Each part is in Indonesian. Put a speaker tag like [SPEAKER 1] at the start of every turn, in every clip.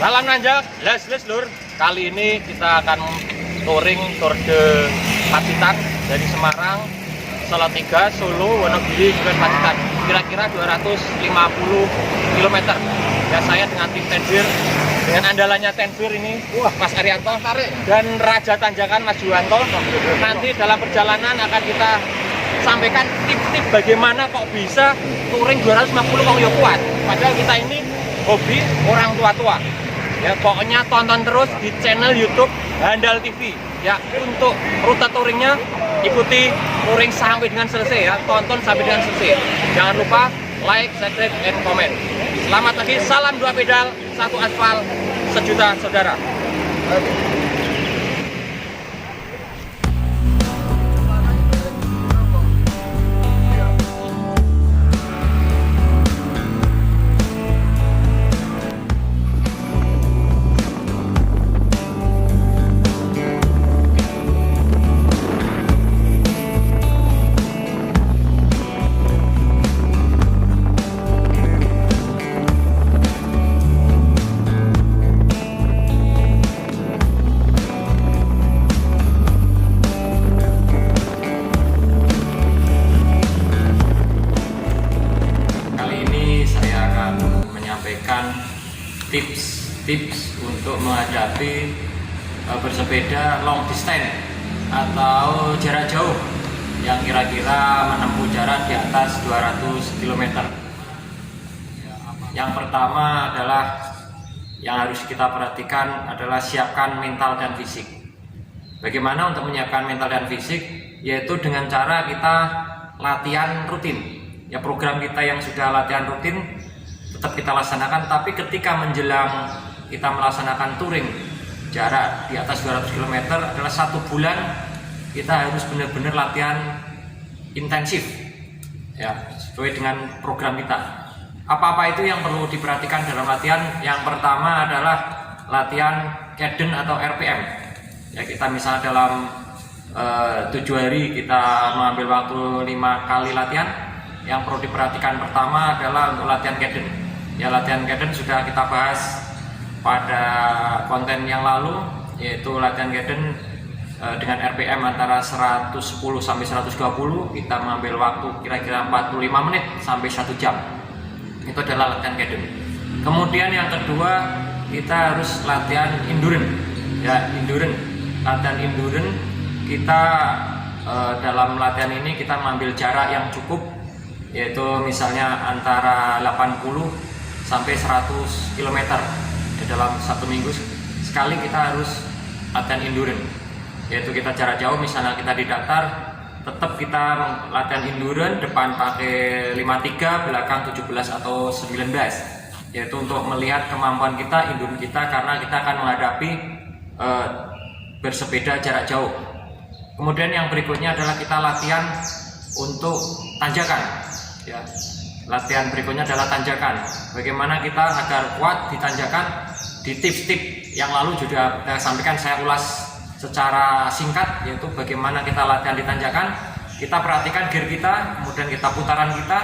[SPEAKER 1] Salam nanjak, les lur. Kali ini kita akan touring Tour de Pacitan dari Semarang, Salatiga, Solo, Wonogiri, juga Pacitan. Kira-kira 250 km. Ya, saya dengan tim Tenbir, dengan andalannya Tenbir ini, Mas Arianto dan Raja Tanjakan Mas Juwanto. Nanti dalam perjalanan akan kita sampaikan tip-tip bagaimana kok bisa touring 250 kok ya kuat. Padahal kita ini hobi orang tua-tua. Ya, pokoknya tonton terus di channel YouTube Handal TV. Ya, untuk rute touringnya ikuti touring sampai dengan selesai ya. Tonton sampai dengan selesai. Jangan lupa like, subscribe, and comment. Selamat pagi, salam 2 pedal, 1 aspal, sejuta saudara. Tips untuk menghadapi bersepeda long distance atau jarak jauh yang kira-kira menempuh jarak di atas 200 km. Yang pertama adalah yang harus kita perhatikan adalah siapkan mental dan fisik. Bagaimana untuk menyiapkan mental dan fisik? Yaitu dengan cara kita latihan rutin. Ya, program kita yang sudah latihan rutin tetap kita laksanakan, tapi ketika menjelang kita melaksanakan touring jarak di atas 200 km adalah 1 bulan kita harus benar-benar latihan intensif ya, sesuai dengan program kita. Apa-apa itu yang perlu diperhatikan dalam latihan? Yang pertama adalah latihan cadence atau RPM ya. Kita misalnya dalam 7 hari kita mengambil waktu 5 kali latihan. Yang perlu diperhatikan pertama adalah untuk latihan cadence ya. Latihan cadence sudah kita bahas pada konten yang lalu, yaitu latihan cadence dengan RPM antara 110 sampai 120. Kita mengambil waktu kira-kira 45 menit sampai 1 jam. Itu adalah latihan cadence. Kemudian yang kedua, kita harus latihan endurance ya. Latihan endurance kita dalam latihan ini kita mengambil jarak yang cukup, yaitu misalnya antara 80 sampai 100 km ya. Dalam 1 minggu sekali kita harus latihan endurance, yaitu kita jarak jauh. Misalnya kita di datar, tetap kita latihan endurance, depan pakai 53, belakang 17 atau 19, yaitu untuk melihat kemampuan kita, endurance kita, karena kita akan menghadapi bersepeda jarak jauh. Kemudian yang berikutnya adalah kita latihan untuk tanjakan ya. Latihan berikutnya adalah tanjakan. Bagaimana kita agar kuat di tanjakan? Di tips-tips yang lalu juga saya sampaikan, saya ulas secara singkat, yaitu bagaimana kita latihan di tanjakan. Kita perhatikan gear kita, kemudian kita putaran kita,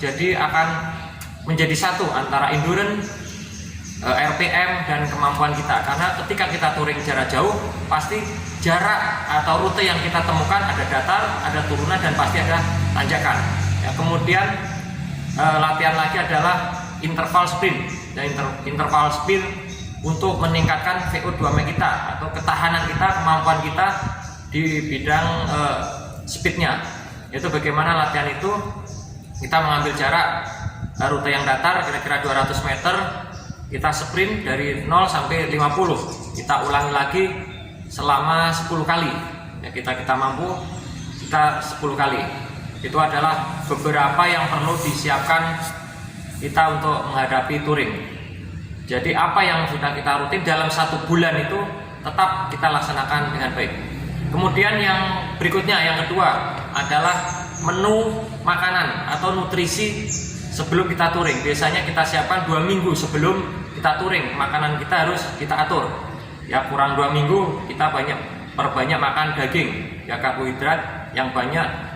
[SPEAKER 1] jadi akan menjadi satu antara endurance, RPM, dan kemampuan kita. Karena ketika kita touring jarak jauh, pasti jarak atau rute yang kita temukan ada datar, ada turunan, dan pasti ada tanjakan ya. Kemudian latihan lagi adalah interval sprint dan interval sprint untuk meningkatkan VO2 kita atau ketahanan kita, kemampuan kita di bidang speednya. Itu bagaimana latihan itu? Kita mengambil jarak rute yang datar kira-kira 200 meter, kita sprint dari 0 sampai 50. Kita ulangi lagi selama 10 kali ya. Kita mampu, kita 10 kali. Itu adalah beberapa yang perlu disiapkan kita untuk menghadapi touring. Jadi apa yang sudah kita rutin dalam 1 bulan itu tetap kita laksanakan dengan baik. Kemudian yang berikutnya, yang kedua adalah menu makanan atau nutrisi sebelum kita touring. Biasanya kita siapkan 2 minggu sebelum kita touring. Makanan kita harus kita atur ya. Kurang 2 minggu kita perbanyak makan daging ya, karbohidrat yang banyak.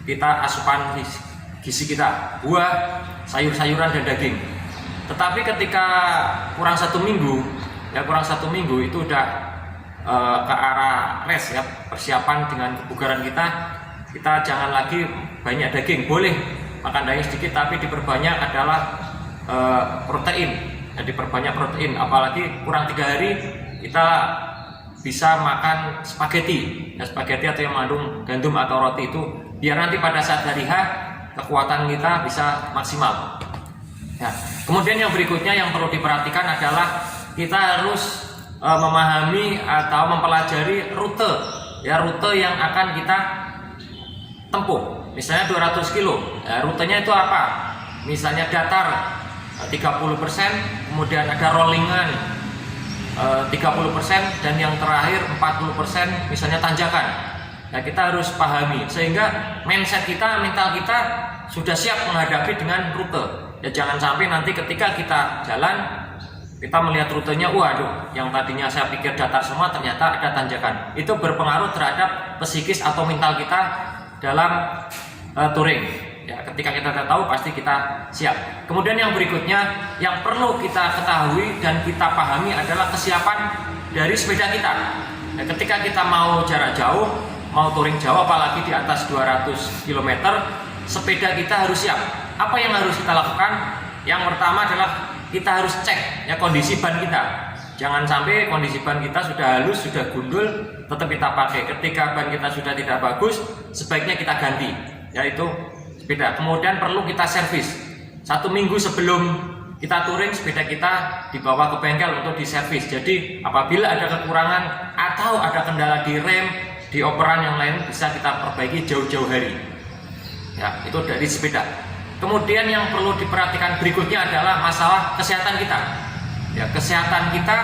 [SPEAKER 1] Kita asupan gizi kita, buah, sayur-sayuran, dan daging. Tetapi ketika kurang 1 minggu, kurang 1 minggu itu udah ke arah rest ya, persiapan dengan kebugaran kita jangan lagi banyak daging. Boleh makan daging sedikit, tapi diperbanyak adalah protein. Jadi diperbanyak protein, apalagi kurang 3 hari kita bisa makan spaghetti. Spaghetti atau yang mengandung gandum atau roti itu, biar nanti pada saat hari H kekuatan kita bisa maksimal. Kemudian yang berikutnya yang perlu diperhatikan adalah kita harus memahami atau mempelajari rute yang akan kita tempuh. Misalnya 200 kilo, rutenya itu apa? Misalnya datar 30%, kemudian ada rollingan 30%, dan yang terakhir 40% misalnya tanjakan. Kita harus pahami sehingga mindset kita, mental kita sudah siap menghadapi dengan rute. Jangan sampai nanti ketika kita jalan, kita melihat rutenya, waduh, yang tadinya saya pikir datar semua ternyata ada tanjakan. Itu berpengaruh terhadap psikis atau mental kita dalam touring. Ketika kita sudah tahu, pasti kita siap. Kemudian yang berikutnya yang perlu kita ketahui dan kita pahami adalah kesiapan dari sepeda kita. Ketika kita mau jarak jauh, mau touring jauh, apalagi di atas 200 km, sepeda kita harus siap. Apa yang harus kita lakukan? Yang pertama adalah kita harus cek kondisi ban kita. Jangan sampai kondisi ban kita sudah halus, sudah gundul, tetap kita pakai. Ketika ban kita sudah tidak bagus, sebaiknya kita ganti, yaitu sepeda. Kemudian perlu kita servis. 1 minggu sebelum kita touring, sepeda kita dibawa ke bengkel untuk diservis. Jadi apabila ada kekurangan atau ada kendala di rem, di operan yang lain, bisa kita perbaiki jauh-jauh hari. Itu dari sepeda. Kemudian yang perlu diperhatikan berikutnya adalah masalah kesehatan kita. Kesehatan kita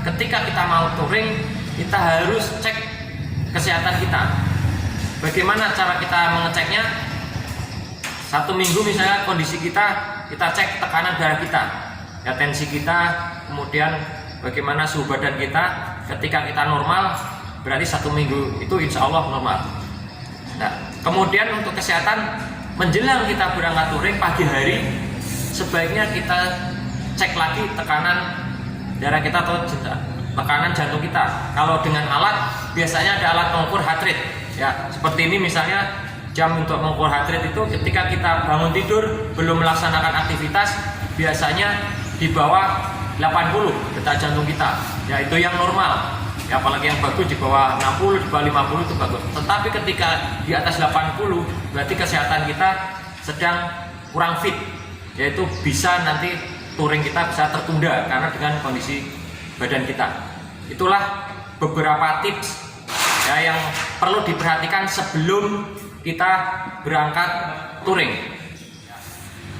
[SPEAKER 1] ketika kita mau touring, kita harus cek kesehatan kita. Bagaimana cara kita mengeceknya? 1 minggu misalnya kondisi kita cek tekanan darah kita, tensi kita, kemudian bagaimana suhu badan kita. Ketika kita normal, berarti 1 minggu itu insya Allah normal. Kemudian untuk kesehatan, menjelang kita berangkat touring pagi hari, sebaiknya kita cek lagi tekanan darah kita atau tekanan jantung kita. Kalau dengan alat, biasanya ada alat pengukur heart rate. Seperti ini misalnya, jam untuk mengukur heart rate itu ketika kita bangun tidur belum melaksanakan aktivitas, biasanya di bawah 80 detak jantung kita. Itu yang normal. Apalagi yang bagus di bawah 60, di bawah 50 itu bagus. Tetapi ketika di atas 80, berarti kesehatan kita sedang kurang fit, yaitu bisa nanti touring kita bisa tertunda karena dengan kondisi badan kita. Itulah beberapa tips yang perlu diperhatikan sebelum kita berangkat touring.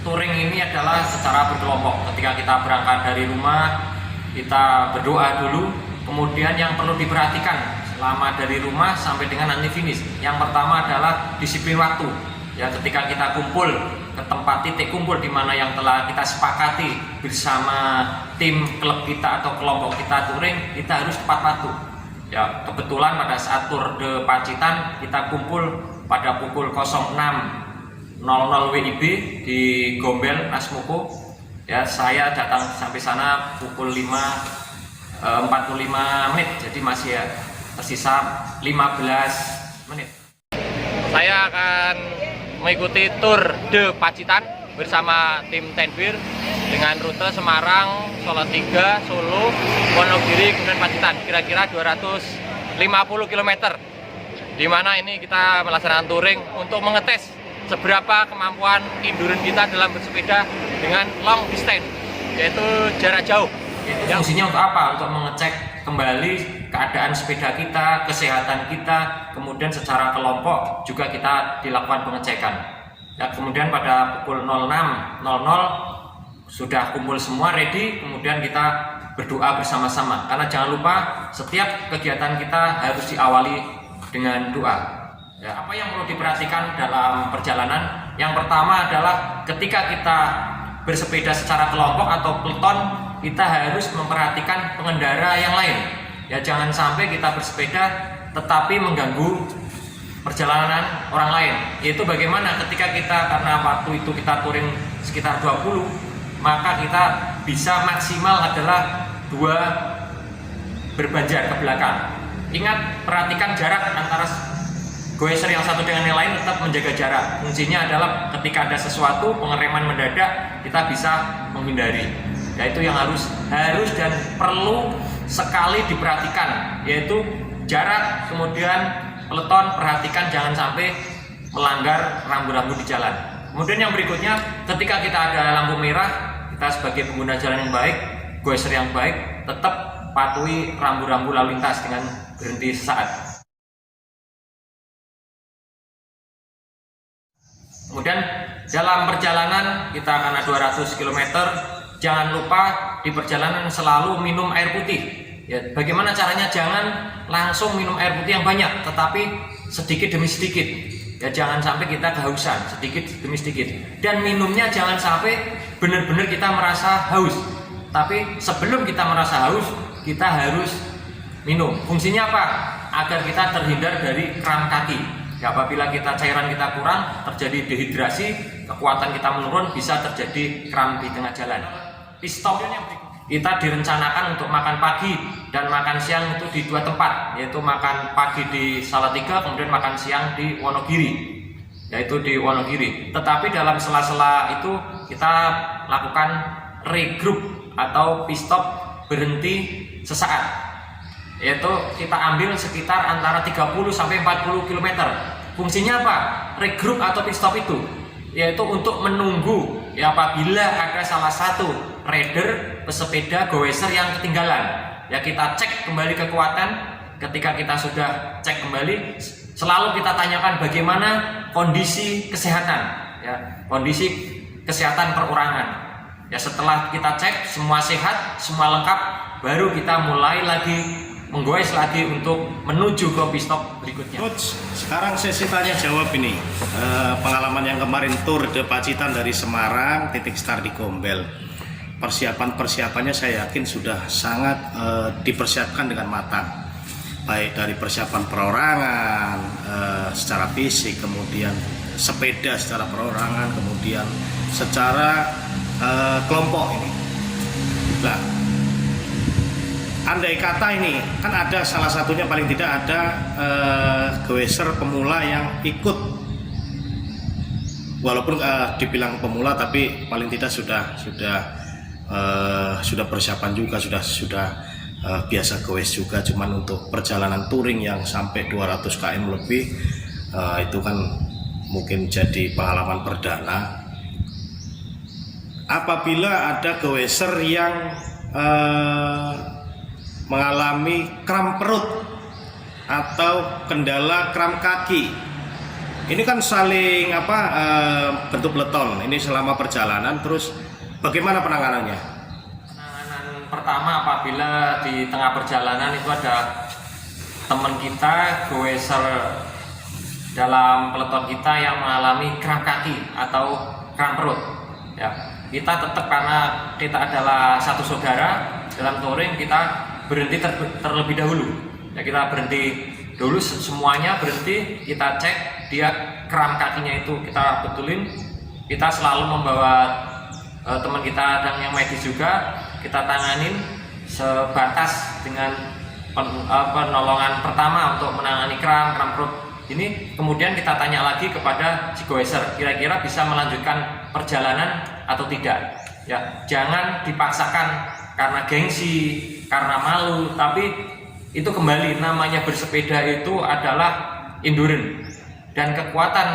[SPEAKER 1] Touring ini adalah secara berkelompok. Ketika kita berangkat dari rumah, kita berdoa dulu. Kemudian yang perlu diperhatikan selama dari rumah sampai dengan nanti finish. Yang pertama adalah disiplin waktu. Ketika kita kumpul ke tempat titik kumpul di mana yang telah kita sepakati bersama tim klub kita atau kelompok kita touring, kita harus tepat waktu. Kebetulan pada saat Tour de Pacitan kita kumpul pada pukul 06.00 WIB di Gombel, Nasmoko. Saya datang sampai sana pukul 5.45 menit, jadi masih tersisa 15 menit. Saya akan mengikuti Tour de Pacitan bersama tim Tenfir dengan rute Semarang, Salatiga, Solo, Wonogiri, kemudian Pacitan, kira-kira 250 km. Di mana ini kita melaksanakan touring untuk mengetes seberapa kemampuan endurance kita dalam bersepeda dengan long distance, yaitu jarak jauh. Fungsinya untuk apa? Untuk mengecek kembali keadaan sepeda kita, kesehatan kita, kemudian secara kelompok juga kita dilakukan pengecekan. Kemudian pada pukul 06.00 sudah kumpul semua, ready, kemudian kita berdoa bersama-sama. Karena jangan lupa setiap kegiatan kita harus diawali dengan doa. Apa yang perlu diperhatikan dalam perjalanan? Yang pertama adalah ketika kita bersepeda secara kelompok atau peloton, kita harus memperhatikan pengendara yang lain. Jangan sampai kita bersepeda tetapi mengganggu perjalanan orang lain. Yaitu bagaimana ketika kita, karena waktu itu kita touring sekitar 20, maka kita bisa maksimal adalah 2 berbanjar ke belakang. Ingat, perhatikan jarak antara goeser yang satu dengan yang lain, tetap menjaga jarak. Fungsinya adalah ketika ada sesuatu pengereman mendadak, kita bisa menghindari. Yaitu yang harus dan perlu sekali diperhatikan, yaitu jarak. Kemudian peleton, perhatikan jangan sampai melanggar rambu-rambu di jalan. Kemudian yang berikutnya, ketika kita ada lampu merah, kita sebagai pengguna jalan yang baik, goeser yang baik, tetap patuhi rambu-rambu lalu lintas dengan berhenti sesaat. Kemudian dalam perjalanan kita akan ada 200 km, jangan lupa di perjalanan selalu minum air putih. Ya, bagaimana caranya? Jangan langsung minum air putih yang banyak, tetapi sedikit demi sedikit. Ya, jangan sampai kita kehausan, sedikit demi sedikit. Dan minumnya jangan sampai benar-benar kita merasa haus. Tapi sebelum kita merasa haus, kita harus minum. Fungsinya apa? Agar kita terhindar dari kram kaki. Ya, apabila cairan kita kurang, terjadi dehidrasi, kekuatan kita menurun, bisa terjadi kram di tengah jalan. Pit stop kita direncanakan untuk makan pagi dan makan siang itu di 2 tempat, yaitu makan pagi di Salatiga, kemudian makan siang di Wonogiri, yaitu di Wonogiri. Tetapi dalam sela-sela itu kita lakukan regroup atau pit stop, berhenti sesaat, yaitu kita ambil sekitar antara 30 sampai 40 km. Fungsinya apa? Regroup atau pit stop itu yaitu untuk menunggu, ya, apabila ada salah satu rider pesepeda goeser yang ketinggalan. Ya, kita cek kembali kekuatan. Ketika kita sudah cek kembali, selalu kita tanyakan bagaimana kondisi kesehatan, ya, kondisi kesehatan perorangan. Ya, setelah kita cek semua sehat, semua lengkap, baru kita mulai lagi menggoes lagi untuk menuju ke pit stop berikutnya.
[SPEAKER 2] Coach, sekarang sesi tanya jawab ini. Pengalaman yang kemarin Tour de Pacitan dari Semarang, titik start di Gombel. Persiapannya saya yakin sudah sangat dipersiapkan dengan matang. Baik dari persiapan perorangan secara fisik, kemudian sepeda secara perorangan, kemudian secara kelompok ini. Nah, andai kata ini kan ada salah satunya, paling tidak ada goeser pemula yang ikut, walaupun dibilang pemula tapi paling tidak sudah persiapan juga, sudah biasa goes juga. Cuman untuk perjalanan touring yang sampai 200 km lebih, itu kan mungkin jadi pengalaman perdana. Apabila ada goeser yang mengalami kram perut atau kendala kram kaki, ini kan saling bentuk peleton ini selama perjalanan. Terus bagaimana penanganannya?
[SPEAKER 1] Penanganan pertama, apabila di tengah perjalanan itu ada teman kita goeser dalam peleton kita yang mengalami kram kaki atau kram perut, ya, kita tetap, karena kita adalah satu saudara dalam touring, kita berhenti terlebih dahulu. Ya, kita berhenti dulu, semuanya berhenti, kita cek dia kram kakinya itu kita betulin. Kita selalu membawa teman kita yang medis juga, kita tanganin sebatas dengan penolongan pertama untuk menangani kram perut ini. Kemudian kita tanya lagi kepada si goeser, kira-kira bisa melanjutkan perjalanan atau tidak. Ya, jangan dipaksakan karena gengsi, karena malu, tapi itu kembali, namanya bersepeda itu adalah endurance, dan kekuatan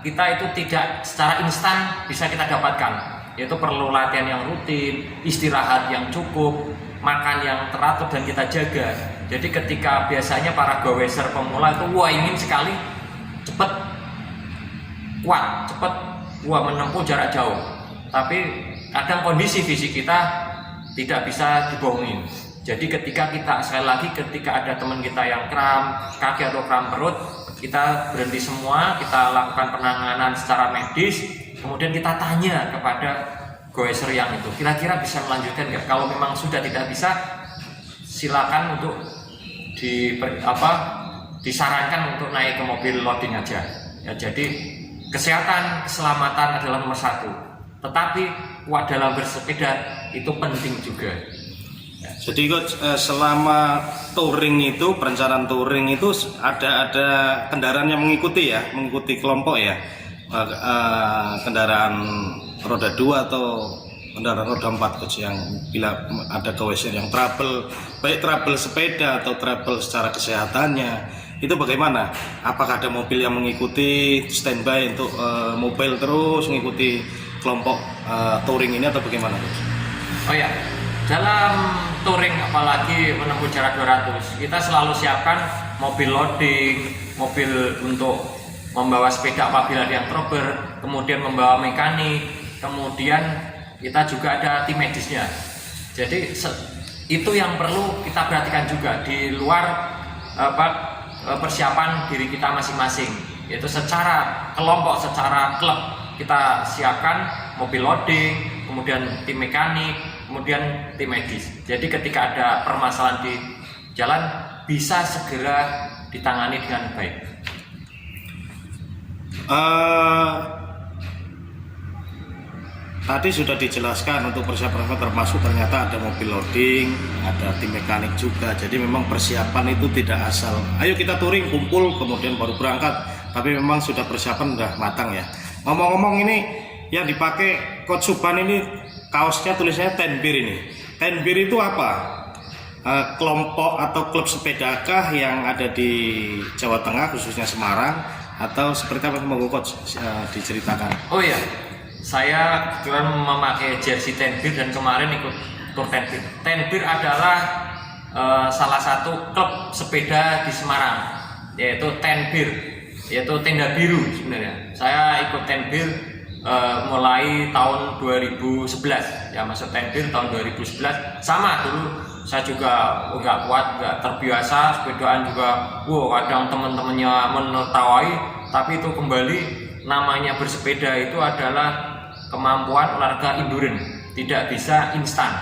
[SPEAKER 1] kita itu tidak secara instan bisa kita dapatkan, yaitu perlu latihan yang rutin, istirahat yang cukup, makan yang teratur dan kita jaga. Jadi ketika biasanya para goeser pemula itu ingin sekali cepat, kuat, cepat, menempuh jarak jauh, tapi kadang kondisi fisik kita tidak bisa dibohongin. Jadi ketika ada teman kita yang kram kaki atau kram perut, kita berhenti semua, kita lakukan penanganan secara medis, kemudian kita tanya kepada goeser yang itu, kira-kira bisa melanjutkan nggak? Kalau memang sudah tidak bisa, silakan untuk disarankan untuk naik ke mobil loading aja. Ya, jadi kesehatan, keselamatan adalah nomor 1. tetapi kuat dalam bersepeda itu penting juga.
[SPEAKER 2] Jadi Coach, selama touring itu, perencanaan touring itu ada kendaraan yang mengikuti kelompok ya, kendaraan roda 2 atau kendaraan roda 4 Coach, yang bila ada goeser yang baik trouble sepeda atau trouble secara kesehatannya, itu bagaimana? Apakah ada mobil yang mengikuti standby untuk mobil terus mengikuti kelompok touring ini atau bagaimana Coach?
[SPEAKER 1] Oh ya, dalam touring apalagi menempuh jarak 200, kita selalu siapkan mobil loading, mobil untuk membawa sepeda apabila ada yang trouble, kemudian membawa mekanik, kemudian kita juga ada tim medisnya. Jadi itu yang perlu kita perhatikan juga di luar persiapan diri kita masing-masing, yaitu secara kelompok, secara klub kita siapkan mobil loading, kemudian tim mekanik, kemudian tim medis. Jadi ketika ada permasalahan di jalan bisa segera ditangani dengan baik.
[SPEAKER 2] Tadi sudah dijelaskan untuk persiapan termasuk ternyata ada mobil loading, ada tim mekanik juga. Jadi memang persiapan itu tidak asal ayo kita touring kumpul kemudian baru berangkat, tapi memang sudah persiapan sudah matang ya. Ngomong-ngomong, ini yang dipakai Coach Subhan ini kaosnya tulisannya Tenbir ini. Tenbir itu apa? Kelompok atau klub sepedakah yang ada di Jawa Tengah khususnya Semarang atau seperti apa monggo Coach diceritakan?
[SPEAKER 1] Oh iya, saya kebetulan memakai jersey Tenbir dan kemarin ikut tur Tenbir. Tenbir adalah salah satu klub sepeda di Semarang, yaitu Tenbir, yaitu tenda biru sebenarnya. Saya ikut Tenbir mulai tahun 2011 ya, masuk Tenbir tahun 2011. Sama dulu saya juga nggak kuat, nggak terbiasa sepedaan juga. Kadang teman-temannya menertawai, tapi itu kembali namanya bersepeda itu adalah kemampuan olahraga endurance, tidak bisa instan.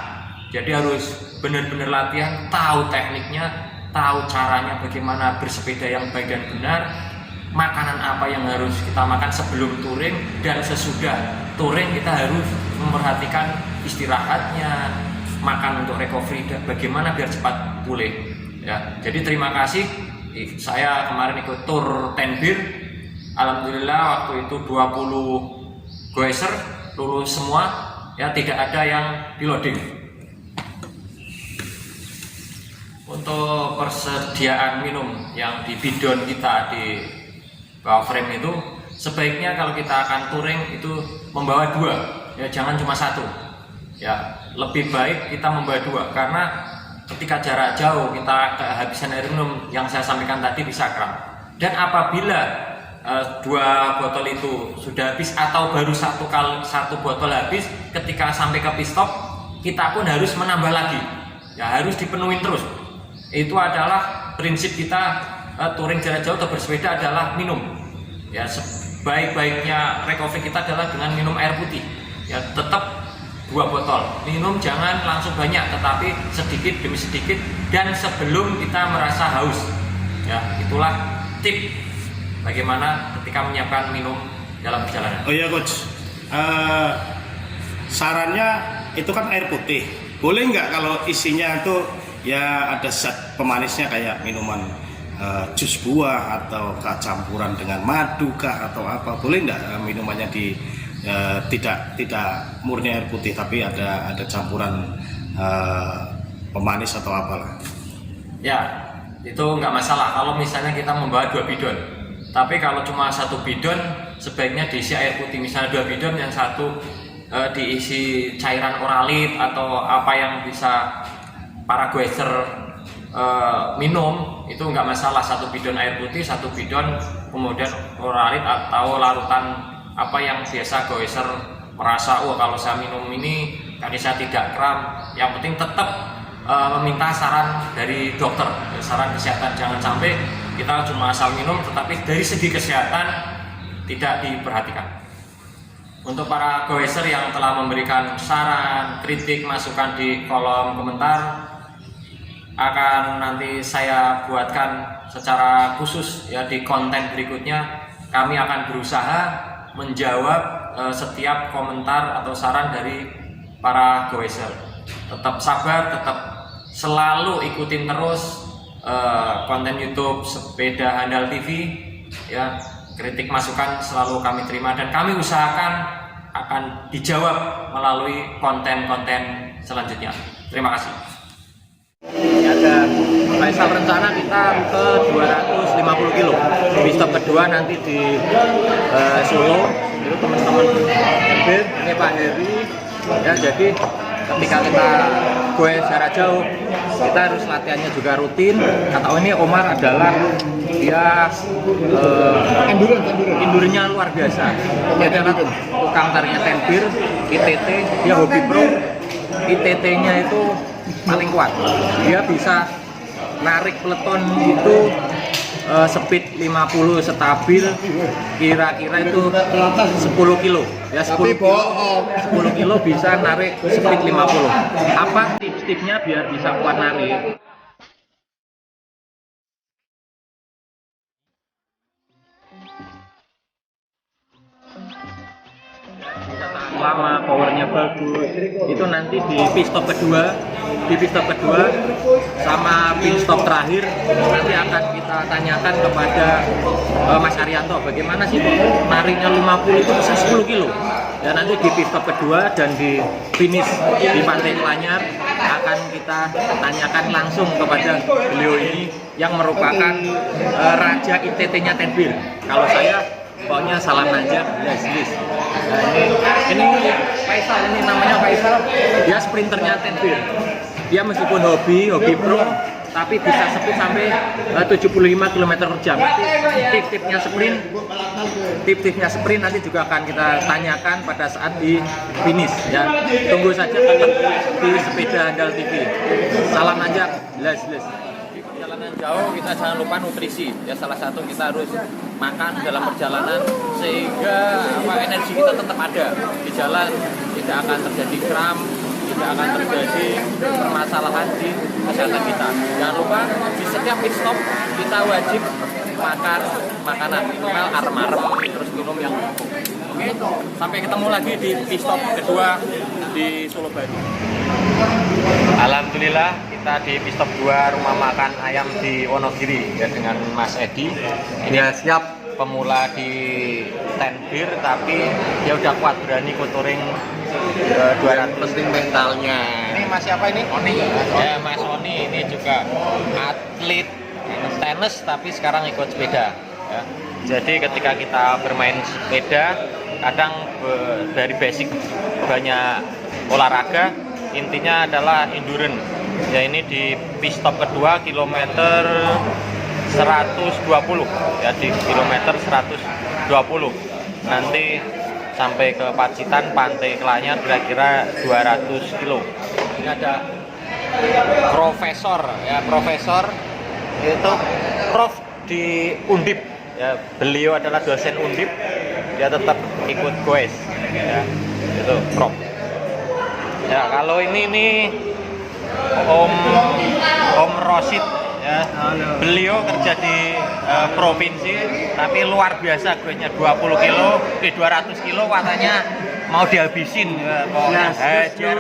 [SPEAKER 1] Jadi harus benar-benar latihan, tahu tekniknya, tahu caranya bagaimana bersepeda yang baik dan benar, makanan apa yang harus kita makan sebelum touring dan sesudah touring. Kita harus memperhatikan istirahatnya, makan untuk recovery, bagaimana biar cepat pulih ya. Jadi terima kasih, saya kemarin ikut tur Tenbir, alhamdulillah waktu itu 20 goeser lulus semua ya, tidak ada yang di loading. Untuk persediaan minum yang di bidon kita di bawah frame itu, sebaiknya kalau kita akan touring itu membawa 2 ya, jangan cuma 1 ya. Lebih baik kita membawa 2 karena ketika jarak jauh kita kehabisan air minum yang saya sampaikan tadi bisa kram. Dan apabila 2 botol itu sudah habis atau baru 1 botol habis, ketika sampai ke pit stop kita pun harus menambah lagi ya, harus dipenuhi terus. Itu adalah prinsip kita touring jarak jauh atau bersepeda adalah minum ya. Sebaik-baiknya recovery kita adalah dengan minum air putih ya, tetap 2 botol minum, jangan langsung banyak tetapi sedikit demi sedikit dan sebelum kita merasa haus ya. Itulah tip bagaimana ketika menyiapkan minum dalam perjalanan.
[SPEAKER 2] Oh iya Coach, sarannya itu kan air putih, boleh nggak kalau isinya itu ya ada zat pemanisnya kayak minuman jus buah atau campuran dengan madu kah atau apa, boleh nggak minumannya tidak murni air putih tapi ada campuran pemanis atau apalah? Ya,
[SPEAKER 1] itu nggak masalah kalau misalnya kita membawa 2 bidon. Tapi kalau cuma 1 bidon sebaiknya diisi air putih. Misalnya 2 bidon, yang 1 diisi cairan oralit atau apa yang bisa para goeser minum, itu nggak masalah. 1 bidon air putih, 1 bidon kemudian oralit atau larutan apa yang biasa goeser merasa kalau saya minum ini kan saya tidak kram. Yang penting tetap meminta saran dari dokter, saran kesehatan. Jangan sampai kita cuma asal minum tetapi dari segi kesehatan tidak diperhatikan. Untuk para goeser yang telah memberikan saran, kritik, masukan di kolom komentar, akan nanti saya buatkan secara khusus ya di konten berikutnya. Kami akan berusaha menjawab setiap komentar atau saran dari para goeser. Tetap sabar, tetap selalu ikutin terus konten YouTube Sepeda Handal TV ya. Kritik masukan selalu kami terima dan kami usahakan akan dijawab melalui konten-konten selanjutnya. Terima kasih.
[SPEAKER 3] Ini ada Faisal, rencana kita ke 250 kilo. Di stop kedua nanti di Solo. Itu teman-teman Herbir, ini Pak Heri. Ya, jadi ketika kita goes jarak jauh, kita harus latihannya juga rutin. Atau ini Omar adalah dia endurance-nya luar biasa. Dia adalah tukang taringnya Tenbir, ITT, dia hobi pro. ITT-nya itu paling kuat. Dia bisa narik peleton itu speed 50 stabil, kira-kira itu 10 kilo ya, 10 kilo bisa narik speed 50. Apa tips-tipsnya biar bisa kuat narik? Lama, powernya bagus, itu nanti di pit stop kedua, sama pit stop terakhir nanti akan kita tanyakan kepada Mas Arianto, bagaimana sih kok nariknya 50 itu bisa 10 kilo. Dan nanti di pit stop kedua dan di finish di Pantai Kelanyar akan kita tanyakan langsung kepada beliau ini yang merupakan raja ITT-nya Tenbir. Kalau saya pokoknya salam aja, yes. Nah, ini Faisal, ini namanya Faisal, dia sprinternya Tenbir. Dia meskipun hobi pro, tapi bisa speed sampai 75 km per jam. Nanti tip-tipnya sprint nanti juga akan kita tanyakan pada saat di finish ya. Tunggu saja tetap di Sepeda Handal TV. Salam aja, les. Perjalanan jauh kita jangan lupa nutrisi ya, salah satu kita harus makan dalam perjalanan sehingga energi kita tetap ada di jalan, tidak akan terjadi kram, tidak akan terjadi permasalahan di kesehatan kita. Jangan lupa di setiap pit stop kita wajib makan makanan minimal arem-arem, terus minum yang cukup. Oke, sampai ketemu lagi di pit stop kedua di Solo Baru.
[SPEAKER 1] Alhamdulillah kita di pit stop 2 rumah makan ayam di Wonogiri ya, dengan Mas Edi. Ini siap pemula di Tenbir tapi dia udah kuat, berani ikut touring 200.
[SPEAKER 3] Penting mentalnya.
[SPEAKER 1] Ini Mas siapa ini? Oni. Ya, Mas Oni ini juga atlet tenis tapi sekarang ikut sepeda ya. Jadi ketika kita bermain sepeda kadang dari basic banyak olahraga, intinya adalah endurance ya. Ini di pit stop kedua kilometer 120 ya, di kilometer 120 nanti sampai ke Pacitan Pantai Kelanyar kira-kira 200 kilo. Ini ada profesor itu prof di Undip ya, beliau adalah dosen Undip, dia tetap ikut goes ya, itu prof ya. Kalau ini Om Rosid ya, beliau kerja di provinsi tapi luar biasa, goesnya 200 kilo katanya mau dihabisin ya, pokoknya hajar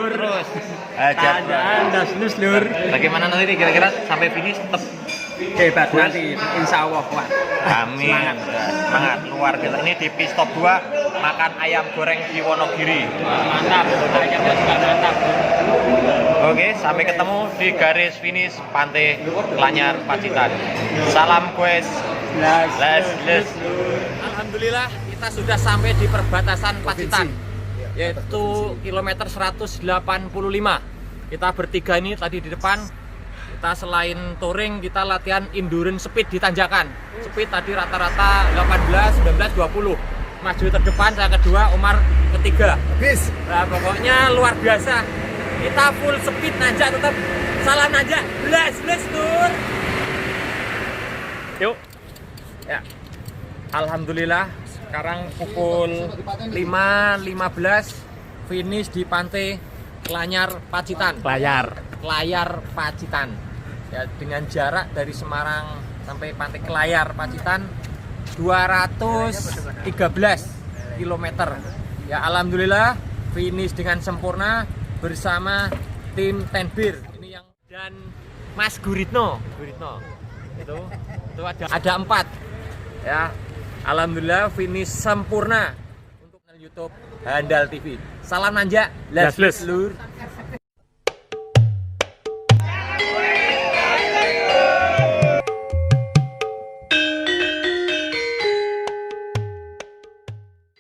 [SPEAKER 1] terus. Lur. Bagaimana nanti kira-kira sampai finish tetap
[SPEAKER 3] Hebat nanti, insya Allah kuat.
[SPEAKER 1] Amin. Semangat luar biasa. Ini di pit stop 2 makan ayam goreng di Wonogiri. Mantap, ayamnya juga mantap. Oke, sampai ketemu di garis finish Pantai Kelanyar Pacitan. Salam quest. Les. Alhamdulillah kita sudah sampai di perbatasan Pacitan, yaitu kilometer 185. Kita bertiga ini tadi di depan. Kita selain touring, kita latihan endurance speed di tanjakan. Speed tadi rata-rata 18, 19, 20. Maju terdepan, saya kedua, Omar ketiga. Nah, pokoknya luar biasa. Kita full speed nanjak, tetap salah nanjak. Bless tur. Yuk. Ya. Alhamdulillah sekarang pukul 5.15 finish di Pantai Kelanyar Pacitan. Kelanyar Pacitan. Ya, dengan jarak dari Semarang sampai Pantai Kelanyar Pacitan 213 km
[SPEAKER 3] Ya alhamdulillah finish dengan sempurna bersama tim Tenbir. Ini yang dan Mas Guritno. Itu ada 4. Ya. Alhamdulillah finish sempurna untuk YouTube Handal TV. Salam nanjak, las lur.